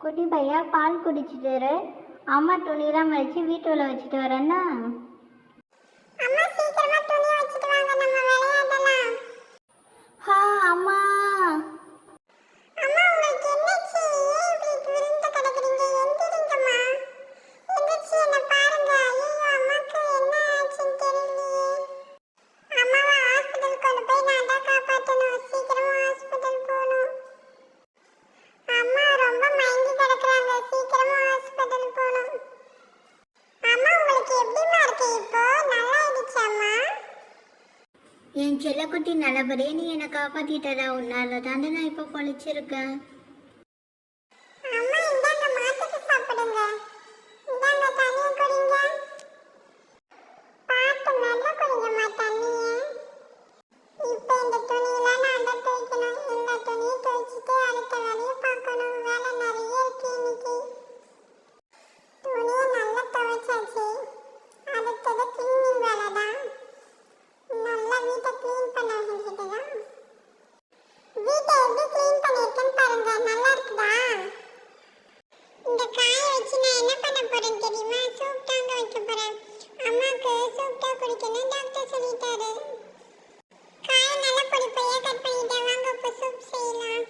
குட்டி பையா பால் குடிச்சிட்டு இரு. அம்மா துணியெல்லாம் வச்சு வீட்டுல வச்சுட்டு வரேன்னா. அம்மா சீக்கிரமா துணி வச்சிட்டு வாங்க, நம்ம விளையாடலாம். ஹா அம்மா. அம்மா உங்களுக்கு என்னாச்சு? ஏன் இப்படி விழுந்து கிடக்குறீங்க? எந்திரிங்கம்மா, எந்திரிச்சு என்ன பாருங்க. ஐயோ, அம்மாக்கு என்ன ஆச்சுன்னு தெரியலையே. அம்மாவை ஹாஸ்பிட்டல் கொண்டு போய் நான் தான் காப்பாற்றணும். சீக்கிரமா ஹாஸ்பிட்டல் போகணும். அம்மா ரொம்ப மயங்கி கிடக்குறாங்க, சீக்கிரமா ஹாஸ்பிட்டல் போகணும். அம்மா உங்களுக்கு எப்படிமா இருக்கு இப்போ? நல்லா ஆயிடுச்சாம்மா? என் செல்லக்குட்டி நல்லபடியே நீ என்னை காப்பாத்திட்டதா. உன்னால தாண்ட நான் இப்போ பொழைச்சிருக்கேன். அம்மா இந்தாங்க, மாத்திரை சாப்பிடுங்க. இந்தாங்க, தண்ணியை குடிங்க. பார்த்து நல்லா குடிங்கம்மா தண்ணியை. இப்போ இந்த துணியெல்லாம் நான் தான் துவைக்கணும். இந்த துணியை துவைச்சிட்டு அடுத்த வேலையை பார்க்கணும். வேலை நிறைய இருக்கு இன்னைக்கு. துணியை நல்லா துவைச்சாச்சு. அடுத்தது கிளீனிங் வேலை தான். நல்லா வீட்டை க்ளீன் பண்ண வேண்டியது தான். வீட்டை எப்படி க்ளீன் பண்ணியிருக்கேன்னு பாருங்க. நல்லா இருக்குதா? இந்த காயை வச்சு நான் என்ன பண்ண போறேன்னு தெரியுமா? சூப் தாங்க வைக்க போறேன். அம்மாவுக்கு சூப் தான் குடிக்கணும் டாக்டர் சொல்லிட்டாரு. காயை நல்லா பொடி பொடியா கட் பண்ணிட்டேன். வாங்க இப்போ சூப் செய்யலாம்.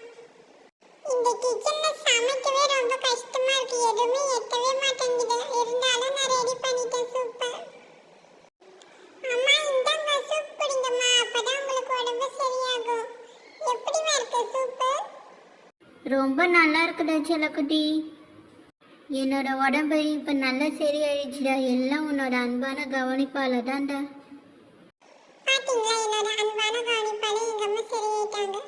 இந்த கிச்சன்ல சமைக்கவே ரொம்ப கஷ்டமா இருக்கு. எதுவுமே எட்டவே மாட்டேங்குது. இருந்தாலும் நான் ரெடி பண்ணிட்டேன் சூப்பை. அம்மா இந்தாங்க, சூப் குடிங்கம்மா, அப்பதான் உங்களுக்கு உடம்பு சரியாகும். எப்படிமா இருக்கு சூப்பு? ரொம்ப நல்லா இருக்குடா செல்லக்குட்டி. என்னோட உடம்பு இப்போ நல்லா சரியாயிடுச்சுடா. எல்லாம் உன்னோட அன்பான கவனிப்பால தான்டா. பாத்தீங்களா, என்னோட அன்பான கவனிப்பால எங்க அம்மா சரியாயிட்டாங்க.